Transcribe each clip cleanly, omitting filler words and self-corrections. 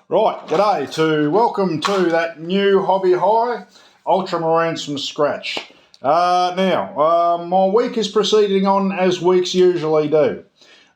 Right, g'day welcome to that new hobby high, Ultramarines from scratch. My week is proceeding on as weeks usually do.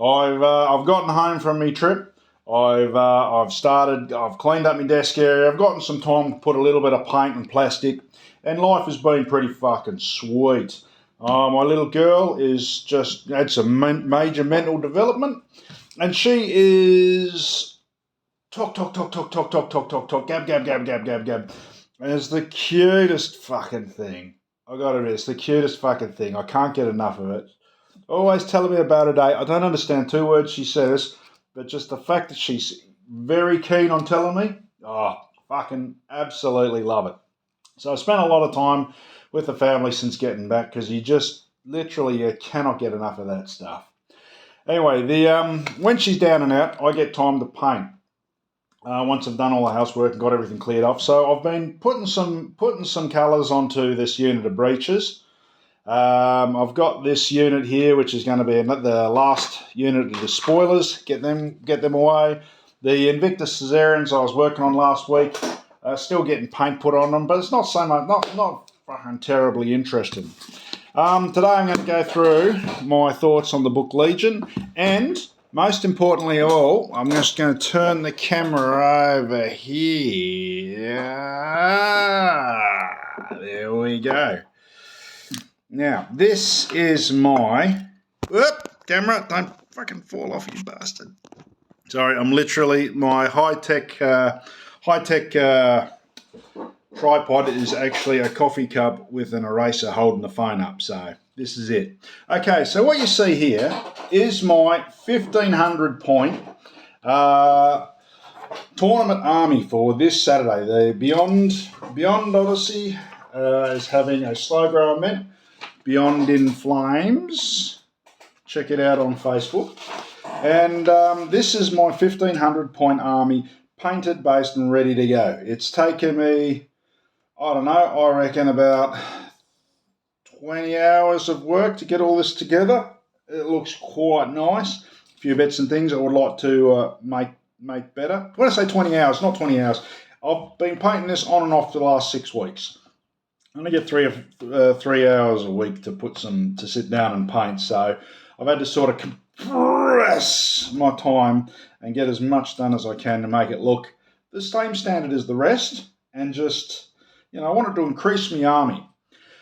I've gotten home from my trip. I've cleaned up my desk area. I've gotten some time to put a little bit of paint and plastic, and life has been pretty fucking sweet. My little girl is just had some major mental development, and she is talk, gab. And it's the cutest fucking thing. I gotta admit, it's the cutest fucking thing. I can't get enough of it. Always telling me about her day. I don't understand 2 words she says, but just the fact that she's very keen on telling me, fucking absolutely love it. So I spent a lot of time with the family since getting back because you cannot get enough of that stuff. Anyway, when she's down and out, I get time to paint. Once I've done all the housework and got everything cleared off. So I've been putting some colours onto this unit of breeches. I've got this unit here, which is going to be the last unit of the spoilers. Get them away. The Invictus Caesarians I was working on last week, still getting paint put on them, but it's not so much, not fucking terribly interesting. Today I'm going to go through my thoughts on the book Legion, and most importantly of all, I'm just going to turn the camera over here. There we go. Now, this is my... Whoop, camera, don't fucking fall off, you bastard. Sorry, I'm literally... My high-tech tripod is actually a coffee cup with an eraser holding the phone up, so this is it. Okay, so what you see here is my 1,500 point tournament army for this Saturday. The Beyond Odyssey is having a slow grower event, Beyond in Flames. Check it out on Facebook. And this is my 1,500 point army, painted, based and ready to go. It's taken me, I reckon about 20 hours of work to get all this together. It looks quite nice. A few bits and things I would like to make better. When I say 20 hours, not 20 hours. I've been painting this on and off for the last 6 weeks. I only get 3 hours a week to sit down and paint. So I've had to sort of compress my time and get as much done as I can to make it look the same standard as the rest, and just, I wanted to increase my army.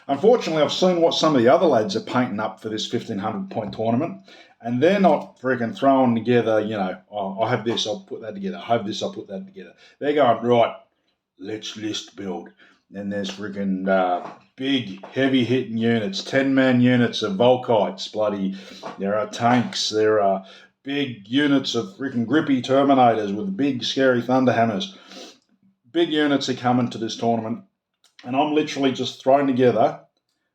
Unfortunately, I've seen what some of the other lads are painting up for this 1,500 point tournament, and they're not freaking throwing together, I have this, I'll put that together, I have this, I'll put that together. They're going, right, let's list build. And there's freaking big, heavy-hitting units, 10-man units of Volkites, there are tanks, there are big units of freaking grippy Terminators with big, scary Thunderhammers. Big units are coming to this tournament. And I'm literally just thrown together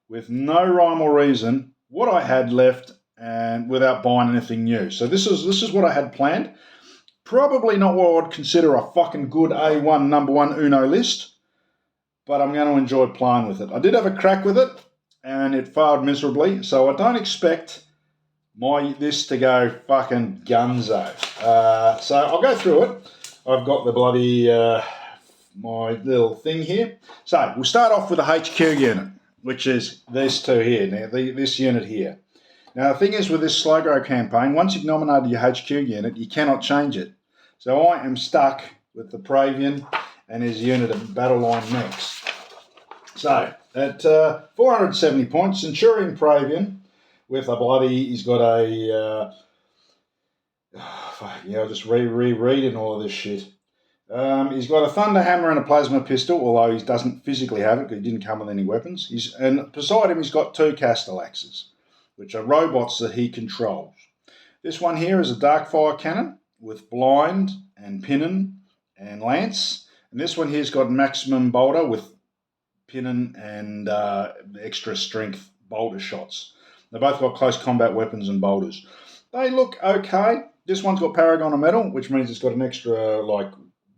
with no rhyme or reason what I had left, and without buying anything new. So this is what I had planned. Probably not what I would consider a fucking good A1 number one Uno list, but I'm going to enjoy playing with it. I did have a crack with it, and it failed miserably. So I don't expect this to go fucking gunzo. So I'll go through it. I've got the bloody... my little thing here. So we'll start off with the HQ unit, which is this two here. Now, this unit here. Now, the thing is with this slow grow campaign, once you've nominated your HQ unit, you cannot change it. So I am stuck with the Pravian and his unit of Battle Line next. So at 470 points, Centurion Pravian with a bloody, he's got a, I'm just rereading all of this shit. He's got a thunder hammer and a plasma pistol, although he doesn't physically have it because he didn't come with any weapons. And beside him, he's got 2 Castellaxes, which are robots that he controls. This one here is a Darkfire cannon with blind and pinnon and lance. And this one here's got maximum bolter with pinnon and extra strength bolter shots. They both got close combat weapons and bolters. They look okay. This one's got Paragon of Metal, which means it's got an extra,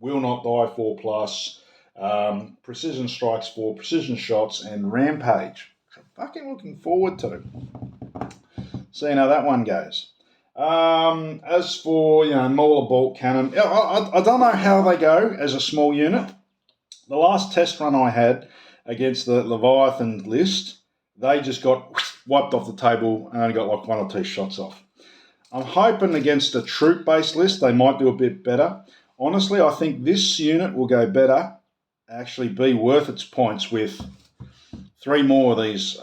will not die 4+, precision strikes 4, precision shots, and rampage. I'm fucking looking forward to seeing how that one goes. As for, Mauler bolt cannon, I don't know how they go as a small unit. The last test run I had against the Leviathan list, they just got wiped off the table and only got like 1 or 2 shots off. I'm hoping against a troop-based list they might do a bit better. Honestly, I think this unit will go better, actually be worth its points with 3 more of these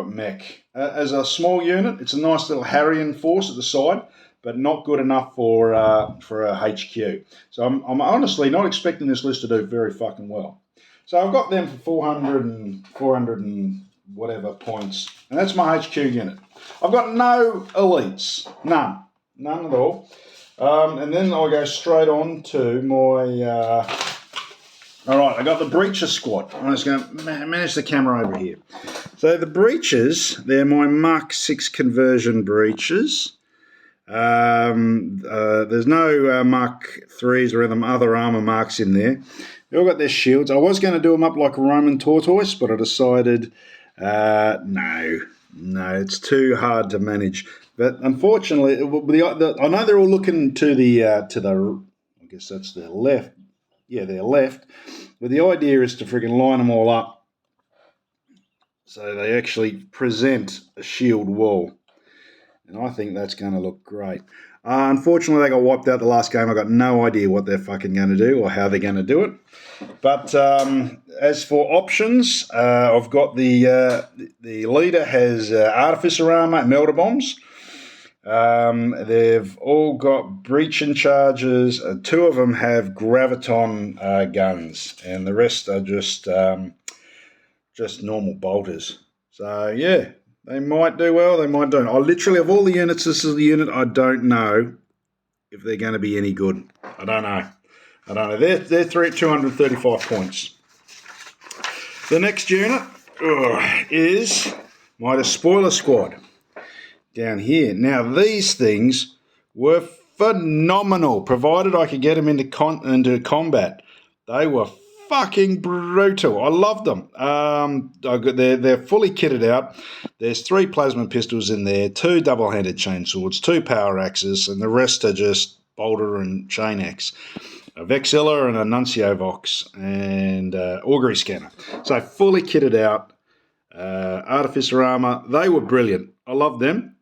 mech. As a small unit, it's a nice little Harrian force at the side, but not good enough for a HQ. So I'm honestly not expecting this list to do very fucking well. So I've got them for 400 and whatever points, and that's my HQ unit. I've got no elites, none at all. And then I'll go straight on to my. All right, I got the Breacher squad. I'm just going to manage the camera over here. So the Breachers, they're my Mark 6 conversion Breachers. There's no Mark 3s or other armour marks in there. They all got their shields. I was going to do them up like a Roman tortoise, but I decided no, it's too hard to manage. But unfortunately, I know they're all looking to the I guess that's their left. Yeah, their left. But the idea is to freaking line them all up so they actually present a shield wall. And I think that's going to look great. Unfortunately, they got wiped out the last game. I got no idea what they're fucking going to do or how they're going to do it. But as for options, I've got the leader has artificer armor and melter bombs. They've all got breaching charges. 2 of them have graviton guns, and the rest are just normal bolters. So yeah, they might do well. They might don't. I literally, of all the units, this is the unit I don't know if they're going to be any good. I don't know. They're 235 points. The next unit is my Despoiler squad. Down here. Now, these things were phenomenal, provided I could get them into combat. They were fucking brutal. I loved them. They're fully kitted out. There's 3 plasma pistols in there, 2 double-handed chainswords, 2 power axes, and the rest are just bolter and chain axe. A Vexilla and a Nuncio Vox and augury scanner. So fully kitted out. Artificer armor. They were brilliant. I loved them.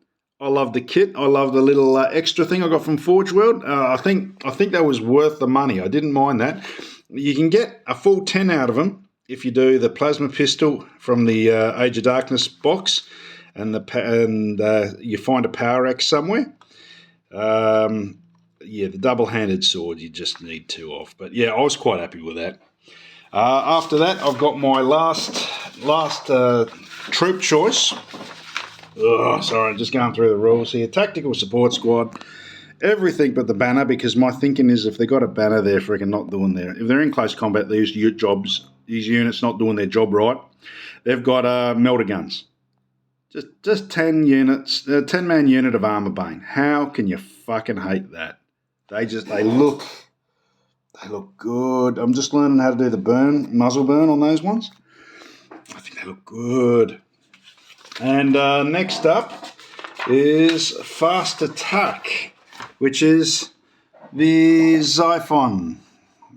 I love the kit. I love the little extra thing I got from Forge World. I think that was worth the money. I didn't mind that. You can get a full 10 out of them if you do the plasma pistol from the Age of Darkness box, and you find a power axe somewhere. The double-handed sword you just need 2 off. But yeah, I was quite happy with that. After that, I've got my last troop choice. Sorry, just going through the rules here. Tactical support squad, everything but the banner, because my thinking is if they got a banner, they're freaking not doing if they're in close combat, these units not doing their job right. They've got melter guns. Just 10 units, 10-man unit of armor bane. How can you fucking hate that? They look good. I'm just learning how to do the muzzle burn on those ones. I think they look good. And next up is Fast Attack, which is the Xiphon,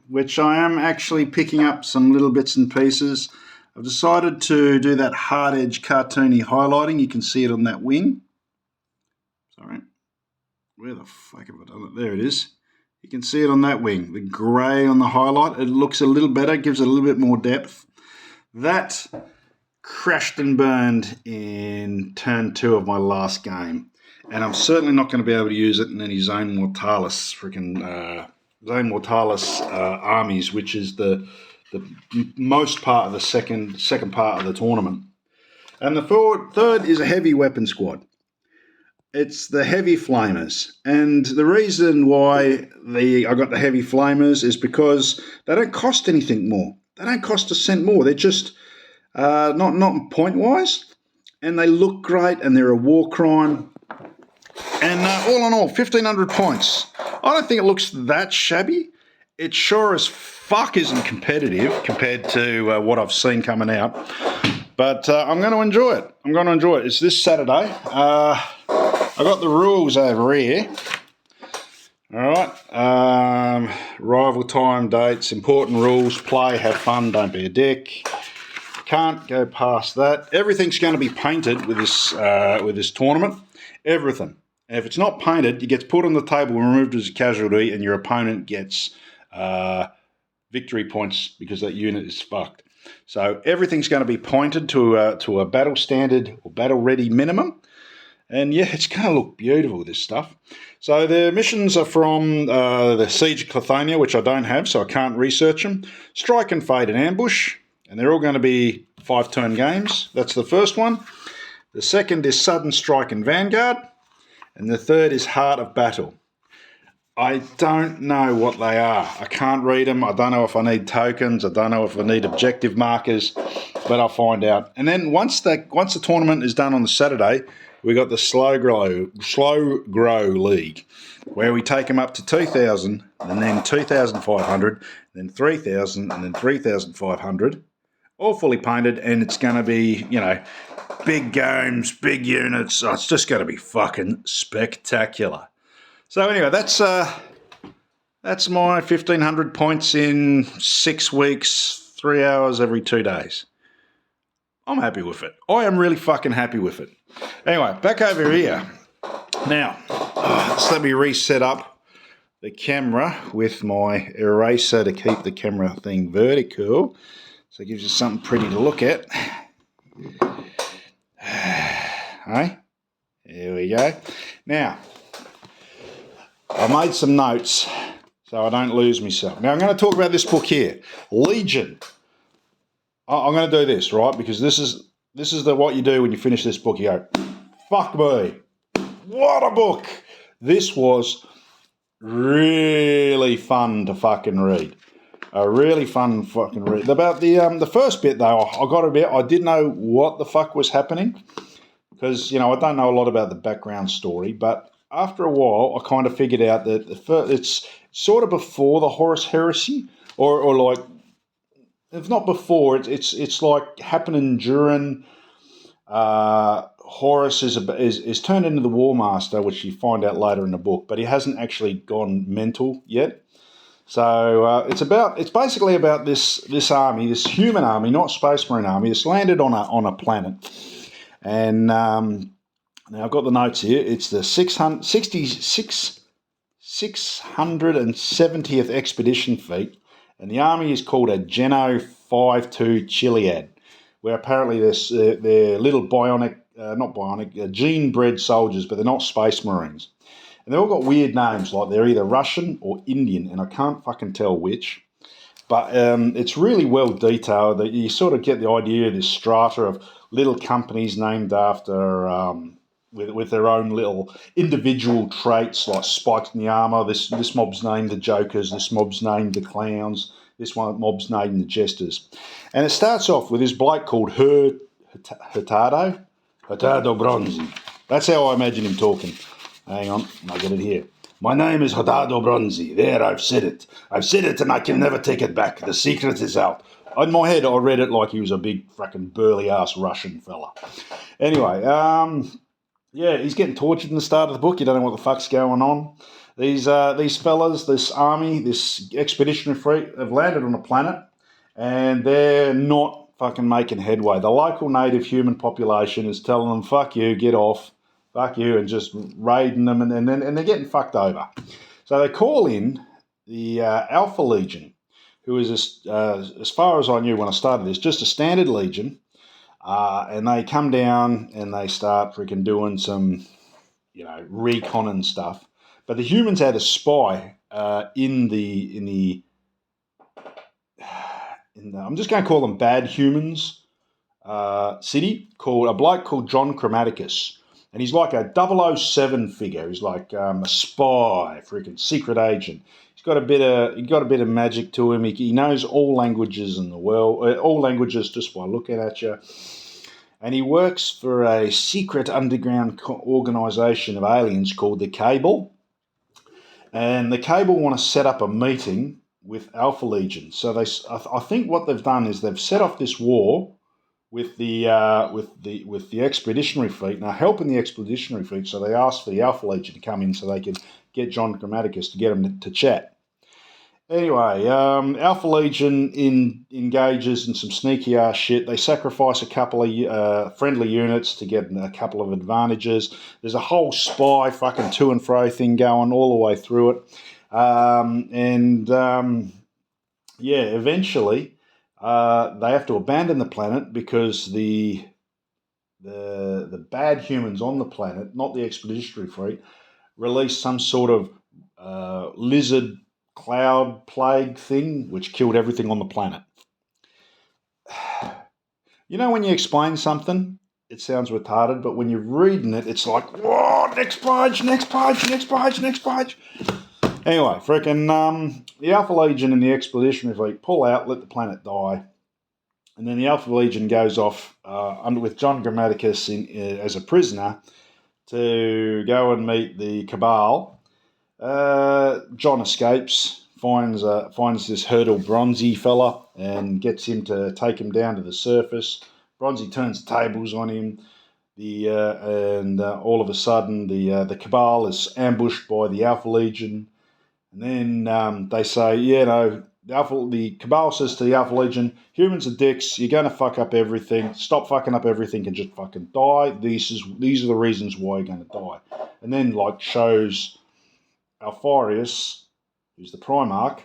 which I am actually picking up some little bits and pieces. I've decided to do that hard edge cartoony highlighting. You can see it on that wing. Sorry, where the fuck have I done it? There it is. You can see it on that wing, the grey on the highlight. It looks a little better, gives it a little bit more depth. That crashed and burned in turn 2 of my last game, and I'm certainly not going to be able to use it in any Zone Mortalis armies, which is the most part of the second part of the tournament. And the third is a heavy weapon squad. It's the heavy flamers, and the reason why I got the heavy flamers is because they don't cost anything more. They don't cost a cent more. They're just not point-wise, and they look great, and they're a war crime. And all in all, 1,500 points. I don't think it looks that shabby. It sure as fuck isn't competitive compared to what I've seen coming out. But I'm going to enjoy it. It's this Saturday. I got the rules over here. All right. Rival time, dates, important rules, play, have fun, don't be a dick. Can't go past that. Everything's going to be painted with this tournament. Everything. And if it's not painted, it gets put on the table and removed as a casualty, and your opponent gets victory points because that unit is fucked. So everything's going to be pointed to a battle standard or battle ready minimum. And yeah, it's going to look beautiful, this stuff. So the missions are from the Siege of Clethonia, which I don't have, so I can't research them. Strike and Fade and Ambush. And they're all going to be 5-turn games. That's the first one. The second is Sudden Strike and Vanguard. And the third is Heart of Battle. I don't know what they are. I can't read them. I don't know if I need tokens. I don't know if I need objective markers. But I'll find out. And then once the tournament is done on the Saturday, we got the Slow Grow League, where we take them up to 2,000, and then 2,500, then 3,000, and then 3,500. All fully painted, and it's going to be, big games, big units. Oh, it's just going to be fucking spectacular. So anyway, that's my 1,500 points in 6 weeks, 3 hours every 2 days. I'm happy with it. I am really fucking happy with it. Anyway, back over here. Now, just let me reset up the camera with my eraser to keep the camera thing vertical. So it gives you something pretty to look at. Hey, there we go. Now, I made some notes so I don't lose myself. Now, I'm going to talk about this book here, Legion. I'm going to do this, right? Because this is what you do when you finish this book. You go, fuck me, what a book. This was really fun to fucking read. A really fun fucking read. About the first bit, though, I didn't know what the fuck was happening. Because, I don't know a lot about the background story. But after a while, I kind of figured out that it's sort of before the Horus Heresy. Or like, if not before, it's like happening during Horus is turned into the War Master, which you find out later in the book, but he hasn't actually gone mental yet. So it's basically about this army, this human army, not Space Marine army, that's landed on a planet. And now I've got the notes here. It's the 670th Expedition Fleet, and the army is called a Geno 5-2 Chiliad, where apparently they're little gene-bred soldiers, but they're not Space Marines. And they've all got weird names, like they're either Russian or Indian, and I can't fucking tell which. But it's really well detailed. That you sort of get the idea of this strata of little companies named after, with their own little individual traits, like spikes in the armour. This mob's named the Jokers. This mob's named the Clowns. This one mob's named the Jesters. And it starts off with this bloke called Hurtado Bronzi. That's how I imagine him talking. Hang on, I'll get it here. My name is Hurtado Bronzi. There, I've said it. I've said it and I can never take it back. The secret is out. In my head, I read it like he was a big fucking burly-ass Russian fella. Anyway, he's getting tortured in the start of the book. You don't know what the fuck's going on. These fellas, this army, this expeditionary fleet, have landed on a planet, and they're not fucking making headway. The local native human population is telling them, fuck you, get off, fuck you, and just raiding them, and they're getting fucked over. So they call in the Alpha Legion, who is, as far as I knew when I started this, just a standard legion, and they come down and they start freaking doing some, recon and stuff. But the humans had a spy in the I'm just going to call them bad humans city, called a bloke called John Chromaticus. And he's like a 007 figure. He's like a spy, freaking secret agent. He's got a bit of magic to him. He knows all languages in the world, all languages just by looking at you. And he works for a secret underground organisation of aliens called the Cable. And the Cable want to set up a meeting with Alpha Legion. So I think what they've done is they've set off this war with the expeditionary fleet, and are helping the expeditionary fleet. So they asked for the Alpha Legion to come in so they could get John Grammaticus to get him to chat. Anyway, Alpha Legion engages in some sneaky ass shit. They sacrifice a couple of friendly units to get a couple of advantages. There's a whole spy fucking to and fro thing going all the way through it. Eventually they have to abandon the planet because the bad humans on the planet, not the expeditionary fleet, released some sort of lizard cloud plague thing which killed everything on the planet. You know, when you explain something, it sounds retarded, but when you're reading it, it's like, whoa, next page. Anyway, frickin' the Alpha Legion and the Expeditionary Fleet pull out, let the planet die, and then the Alpha Legion goes off with John Grammaticus as a prisoner to go and meet the Cabal. John escapes, finds this hurdle Bronzy fella and gets him to take him down to the surface. Bronzy turns tables on him. All of a sudden the Cabal is ambushed by the Alpha Legion, and then they say, the Cabal says to the Alpha Legion, humans are dicks, you're going to fuck up everything, stop fucking up everything and just fucking die. These are the reasons why you're going to die. And then shows Alfarius, who's the Primarch,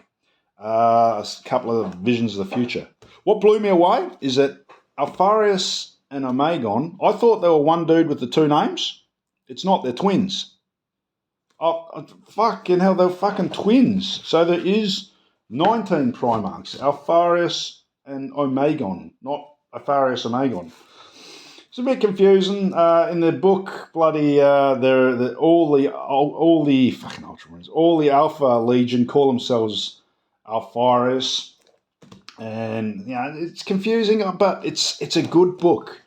a couple of visions of the future. What blew me away is that Alfarius and Omegon, I thought they were one dude with the two names. It's not, they're twins. Oh, fucking hell, they're fucking twins. So there is 19 Primarchs, Alfarius and Omegon, not Alfarius and Omegon. It's a bit confusing. In the book, all the fucking Ultramarines, all the Alpha Legion call themselves Alfarius, and it's confusing, but it's a good book.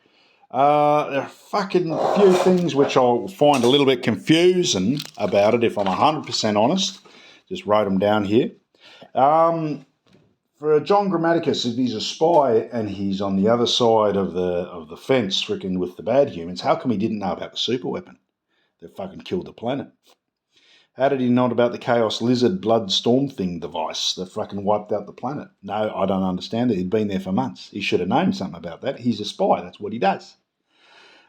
There are fucking few things which I'll find a little bit confusing about it, if I'm 100% honest. Just wrote them down here. For John Grammaticus, if he's a spy and he's on the other side of the fence, freaking with the bad humans, how come he didn't know about the super weapon that fucking killed the planet? How did he know about the Chaos Lizard Blood Storm thing device that fucking wiped out the planet? No, I don't understand it. He'd been there for months. He should have known something about that. He's a spy. That's what he does.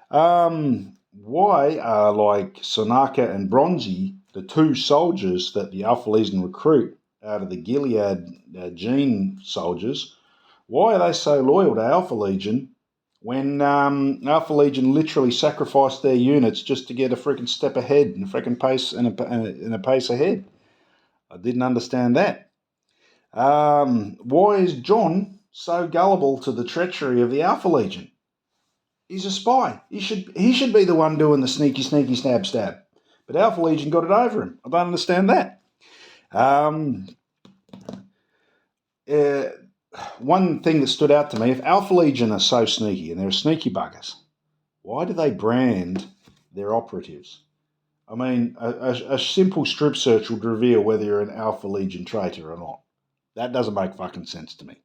Why are Sonaka and Bronzy, the two soldiers that the Alpha Legion recruit out of the Gilead gene soldiers, why are they so loyal to Alpha Legion when Alpha Legion literally sacrificed their units just to get a freaking step ahead and a freaking pace and a pace ahead? I didn't understand that. Why is John so gullible to the treachery of the Alpha Legion? He's a spy. He should be the one doing the sneaky stab. But Alpha Legion got it over him. I don't understand that. One thing that stood out to me, if Alpha Legion are so sneaky and they're sneaky buggers, why do they brand their operatives? I mean, a simple strip search would reveal whether you're an Alpha Legion traitor or not. That doesn't make fucking sense to me.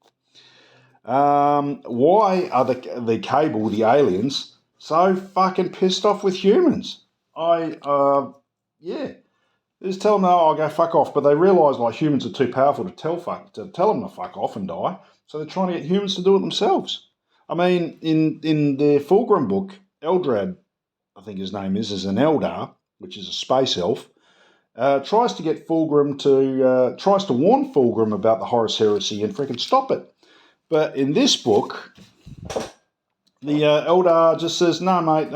Why are the Cable, the aliens, so fucking pissed off with humans? They just tell them, I'll go fuck off, but they realise humans are too powerful to tell them to fuck off and die, so they're trying to get humans to do it themselves. I mean, in the Fulgrim book, Eldrad, I think his name is an Eldar, which is a space elf, tries to warn Fulgrim about the Horus Heresy and freaking stop it. But in this book, the Eldar just says, no, mate,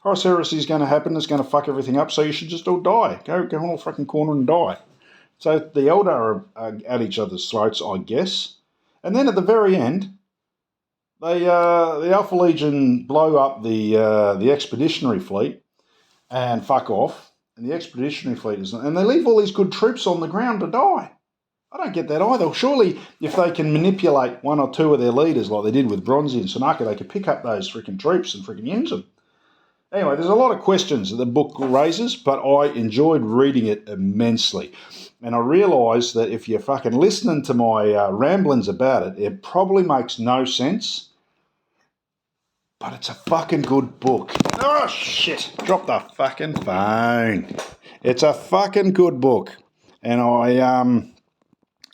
Horus Heresy is going to happen. It's going to fuck everything up, so you should just all die. Go on a fucking corner and die. So the Eldar are at each other's throats, I guess. And then at the very end, the Alpha Legion blow up the Expeditionary Fleet and fuck off. And the Expeditionary Fleet and they leave all these good troops on the ground to die. I don't get that either. Surely, if they can manipulate one or two of their leaders like they did with Bronzy and Sonaka, they could pick up those freaking troops and freaking use them. Anyway, there's a lot of questions that the book raises, but I enjoyed reading it immensely. And I realised that if you're fucking listening to my ramblings about it, it probably makes no sense. But it's a fucking good book. Oh, shit. Drop the fucking phone. It's a fucking good book. And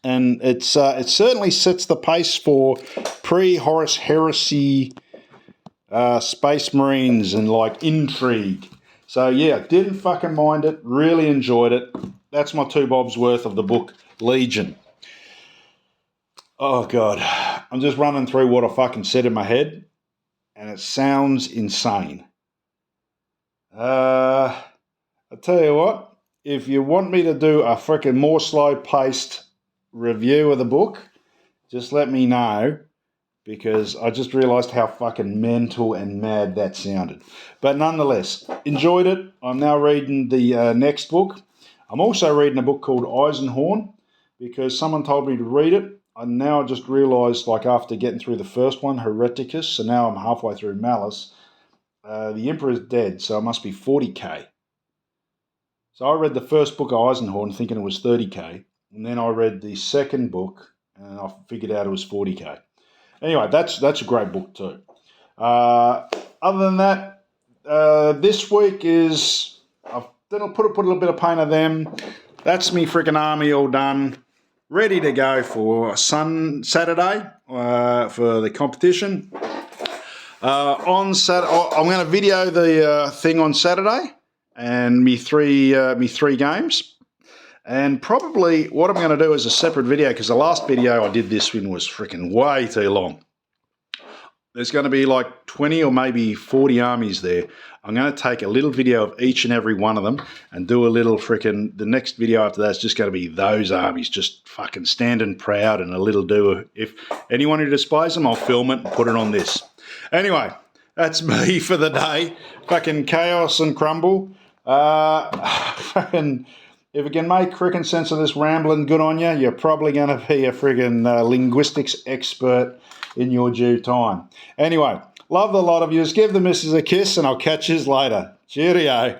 it certainly sets the pace for pre-Horus Heresy Space Marines and like intrigue. So yeah, didn't fucking mind it. Really enjoyed it. That's my 2 bobs worth of the book Legion. Oh God, I'm just running through what I fucking said in my head, and it sounds insane. I tell you what, if you want me to do a freaking more slow-paced review of the book, just let me know, because I just realised how fucking mental and mad that sounded. But nonetheless, enjoyed it. I'm now reading the next book. I'm also reading a book called Eisenhorn, because someone told me to read it. And now I just realised, like after getting through the first one, Hereticus, so now I'm halfway through Malice, the Emperor's dead, so it must be 40k. So I read the first book of Eisenhorn thinking it was 30k, and then I read the second book, and I figured out it was 40k. Anyway, that's a great book too. Other than that, this week is, I've put a little bit of paint of them. That's me freaking army all done, ready to go for Saturday for the competition. On Saturday, I'm going to video the thing on Saturday and me three games. And probably what I'm going to do is a separate video, because the last video I did this one was freaking way too long. There's going to be like 20 or maybe 40 armies there. I'm going to take a little video of each and every one of them and do a little freaking, the next video after that's just going to be those armies just fucking standing proud and a little do. If anyone who displays them, I'll film it and put it on this. Anyway, that's me for the day. Fucking chaos and crumble. Fucking, if it can make freaking sense of this rambling, good on you. You're probably going to be a friggin' linguistics expert in your due time. Anyway, love the lot of yous. Give the missus a kiss, and I'll catch yous later. Cheerio.